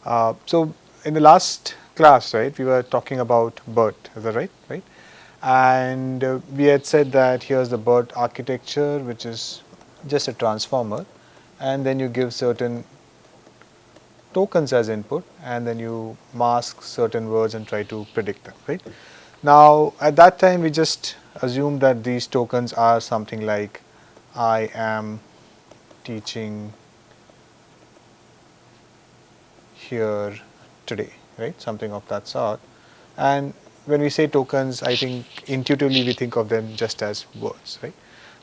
So in the last class, right, we were talking about BERT, is that right? Right? And we had said that here's the BERT architecture, which is just a transformer, and then you give certain tokens as input, and then you mask certain words and try to predict them, right? Now, at that time, we just assumed that these tokens are something like I am teaching here today, right? Something of that sort. And when we say tokens, I think intuitively we think of them just as words, right?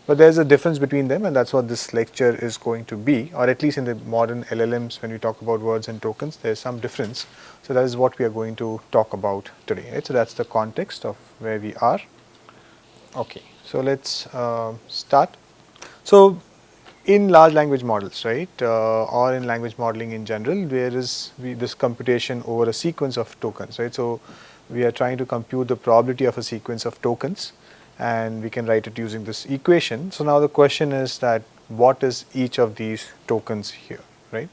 But there's a difference between them, and that's what this lecture is going to be, or at least in the modern LLMs, when we talk about words and tokens, there's some difference. So that is what we are going to talk about today, right? So that's the context of where we are. Okay, so let's start. So in large language models, right, or in language modeling in general, there is this computation over a sequence of tokens, right? So we are trying to compute the probability of a sequence of tokens, and we can write it using this equation. So now the question is that what is each of these tokens here, right?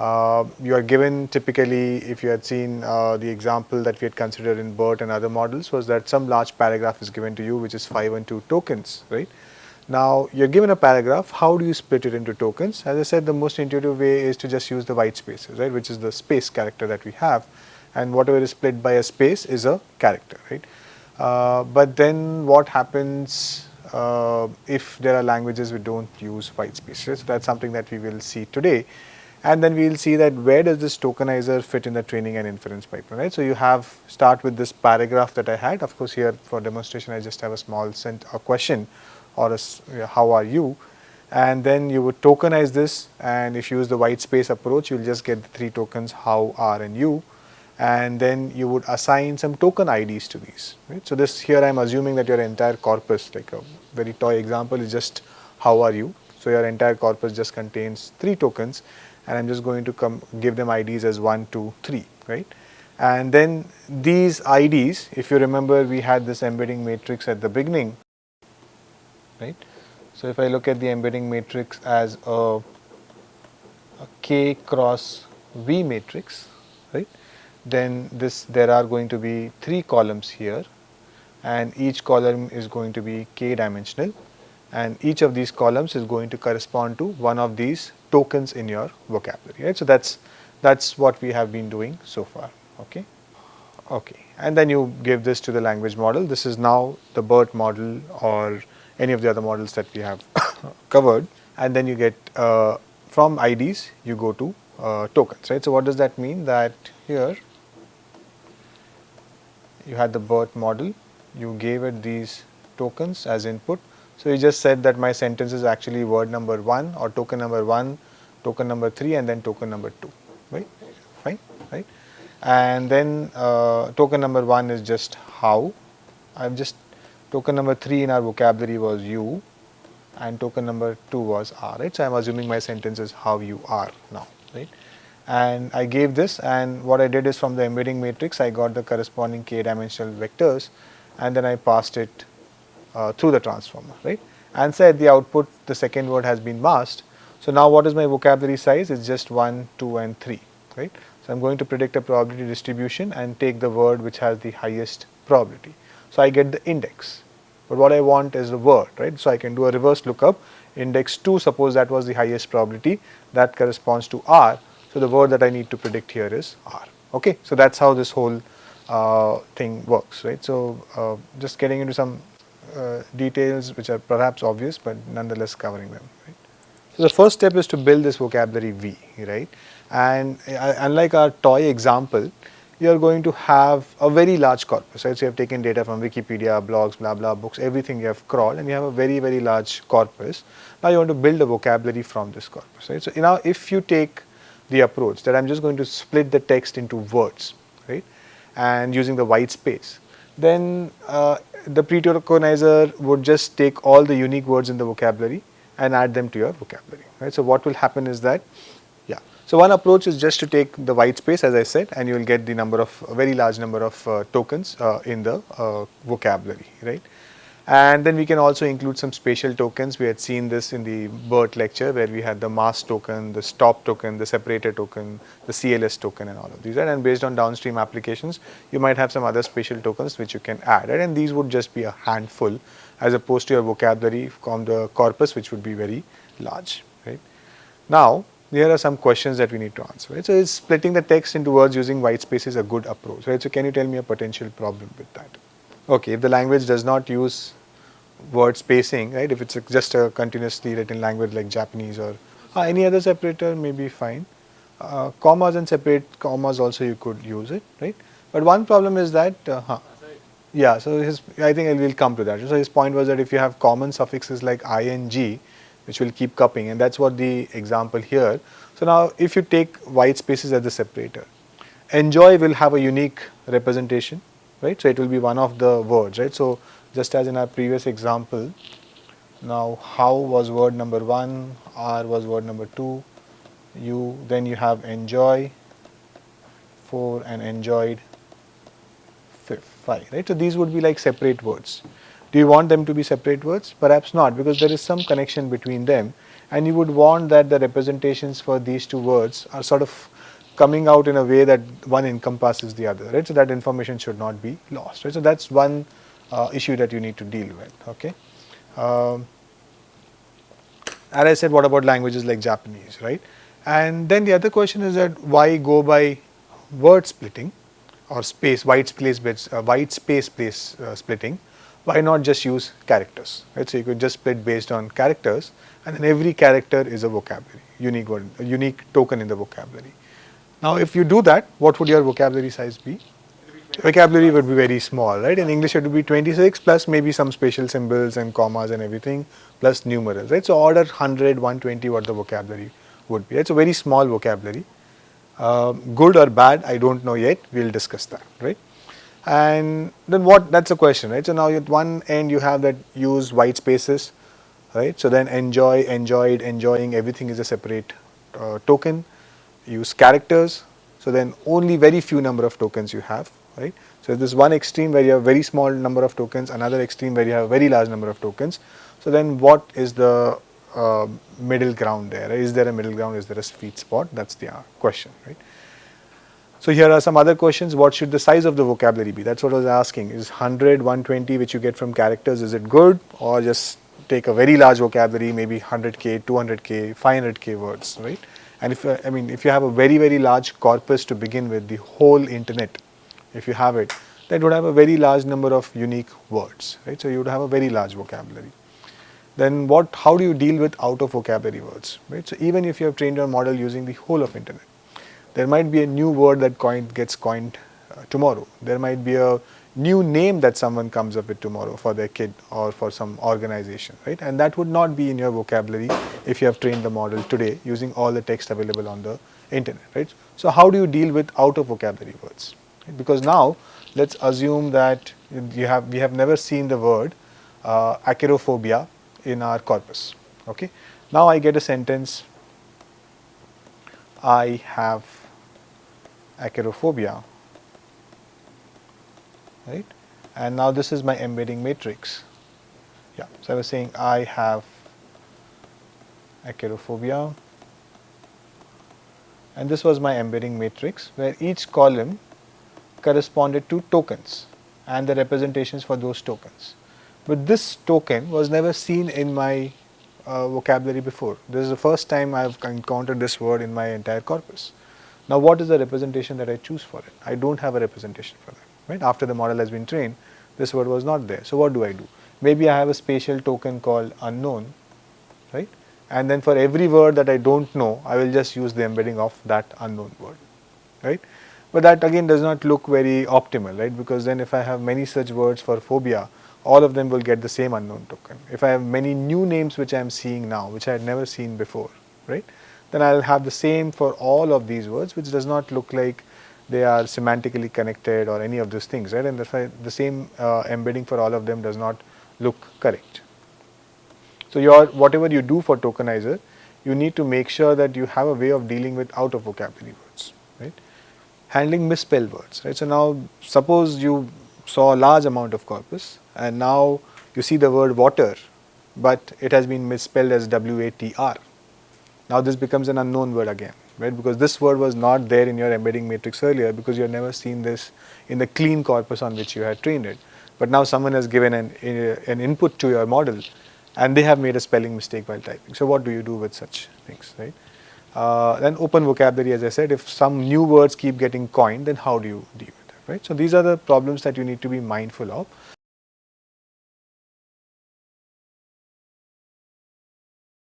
You are given typically, if you had seen the example that we had considered in BERT and other models, was that some large paragraph is given to you, which is 5 and 2 tokens, right? Now, you're given a paragraph, how do you split it into tokens? As I said, the most intuitive way is to just use the white spaces, right, which is the space character that we have, and whatever is split by a space is a character, right? But then what happens if there are languages we don't use white spaces? So that's something that we will see today. And then we will see that where does this tokenizer fit in the training and inference pipeline, right? So you have start with this paragraph that I had. Of course, here for demonstration, I just have a small a question or how are you? And then you would tokenize this, and if you use the white space approach, you'll just get the 3 tokens, how, are, and you. And then you would assign some token IDs to these, right? So this here I'm assuming that your entire corpus, like a very toy example, is just how are you. So your entire corpus just contains 3 tokens, and I'm just going to give them IDs as 1, 2, 3, right? And then these IDs, if you remember, we had this embedding matrix at the beginning, right? So if I look at the embedding matrix as a K cross V matrix, right? Then there are going to be 3 columns here, and each column is going to be K dimensional, and each of these columns is going to correspond to one of these tokens in your vocabulary, right? So that's what we have been doing so far, okay? Okay, and then you give this to the language model. This is now the BERT model or any of the other models that we have covered, and then you get from IDs you go to tokens, right? So what does that mean? That here you had the BERT model, you gave it these tokens as input. So you just said that my sentence is actually word number 1 or token number 1, token number 3, and then token number 2, right? Fine, right? And then token number 1 is just how. I've just token number 3 in our vocabulary was you, and token number 2 was are, right? So I'm assuming my sentence is how you are now, right? And I gave this, and what I did is from the embedding matrix I got the corresponding k dimensional vectors, and then I passed it through the transformer, right? And said the output, the second word has been masked. So now what is my vocabulary size? It's just 1, 2, and 3, right? So I'm going to predict a probability distribution and take the word which has the highest probability. So I get the index, but what I want is the word, right? So I can do a reverse lookup. Index 2, suppose that was the highest probability, that corresponds to R. So the word that I need to predict here is R. Okay, so that's how this whole thing works, right? So just getting into some details which are perhaps obvious, but nonetheless covering them, right? So the first step is to build this vocabulary V, right? And unlike our toy example, you are going to have a very large corpus, right? So you have taken data from Wikipedia, blogs, blah, blah, books, everything you have crawled, and you have a very, very large corpus. Now you want to build a vocabulary from this corpus, right? So now if you take the approach that I'm just going to split the text into words, right? And using the white space, then the pre-tokenizer would just take all the unique words in the vocabulary and add them to your vocabulary, right? So what will happen is that, yeah. So one approach is just to take the white space, as I said, and you will get the number of, a very large number of tokens in the vocabulary, right? And then we can also include some spatial tokens. We had seen this in the BERT lecture where we had the mask token, the stop token, the separator token, the CLS token and all of these. Right? And based on downstream applications, you might have some other spatial tokens which you can add. Right? And these would just be a handful as opposed to your vocabulary from the corpus which would be very large. Right? Now, here are some questions that we need to answer. Right? So, is splitting the text into words using white space is a good approach? Right? So, can you tell me a potential problem with that? Okay, if the language does not use word spacing, right? If it's just a continuously written language like Japanese or any other separator, may be fine. Commas and separate commas also you could use it, right? But one problem is that, yeah. So I think I will come to that. So his point was that if you have common suffixes like ing, which will keep cupping, and that's what the example here. So now, if you take white spaces as the separator, enjoy will have a unique representation, right? So it will be one of the words, right? So just as in our previous example, now how was word number 1, R was word number 2, you, then you have enjoy 4 and enjoyed 5, right? So these would be like separate words. Do you want them to be separate words? Perhaps not, because there is some connection between them, and you would want that the representations for these two words are sort of coming out in a way that one encompasses the other, right? So that information should not be lost, right? So that's one issue that you need to deal with, okay? As I said, what about languages like Japanese, right? And then the other question is that why go by word splitting or white space place splitting? Why not just use characters, right? So you could just split based on characters, and then every character is a vocabulary, unique word, a unique token in the vocabulary. Now, if you do that, what would your vocabulary size be? Vocabulary would be very small, right? In English, it would be 26 plus maybe some spatial symbols and commas and everything plus numerals, right? So order 100, 120 what the vocabulary would be. It's a very small vocabulary. Good or bad, I don't know yet. We'll discuss that, right? And then what? That's a question, right? So now at one end you have that use white spaces, right? So then enjoy, enjoyed, enjoying, everything is a separate token. Use characters. So then only very few number of tokens you have, right? So this one extreme where you have very small number of tokens, another extreme where you have a very large number of tokens. So then what is the middle ground there? Is there a middle ground? Is there a sweet spot? That's the question, right? So here are some other questions. What should the size of the vocabulary be? That's what I was asking. Is 100, 120 which you get from characters, is it good, or just take a very large vocabulary, maybe 100k, 200k, 500k words, right? And if you have a very, very large corpus to begin with, the whole internet, if you have it, that would have a very large number of unique words, right? So you would have a very large vocabulary. Then how do you deal with out of vocabulary words, right? So even if you have trained your model using the whole of internet, there might be a new word that gets coined tomorrow. There might be a new name that someone comes up with tomorrow for their kid or for some organization, right? And that would not be in your vocabulary if you have trained the model today using all the text available on the internet, right? So how do you deal with out of vocabulary words? Right? Because now let's assume that we have never seen the word acrophobia in our corpus, okay? Now I get a sentence, I have acrophobia, right? And now this is my embedding matrix. Yeah, so I was saying I have acrophobia, and this was my embedding matrix where each column corresponded to tokens and the representations for those tokens. But this token was never seen in my vocabulary before. This is the first time I have encountered this word in my entire corpus. Now what is the representation that I choose for it? I don't have a representation for that, right? After the model has been trained, this word was not there. So what do I do? Maybe I have a spatial token called unknown, right? And then for every word that I don't know, I will just use the embedding of that unknown word, right? But that again does not look very optimal, right? Because then if I have many such words for phobia, all of them will get the same unknown token. If I have many new names which I am seeing now, which I had never seen before, right? Then I will have the same for all of these words, which does not look like they are semantically connected or any of those things, right? And the same embedding for all of them does not look correct. So whatever you do for tokenizer, you need to make sure that you have a way of dealing with out of vocabulary words, right? Handling misspelled words, right? So now suppose you saw a large amount of corpus and now you see the word water, but it has been misspelled as WATR. Now this becomes an unknown word again, right? Because this word was not there in your embedding matrix earlier because you had never seen this in the clean corpus on which you had trained it. But now someone has given an input to your model and they have made a spelling mistake while typing. So what do you do with such things, right? Then open vocabulary, as I said, if some new words keep getting coined, then how do you deal with that, right? So these are the problems that you need to be mindful of.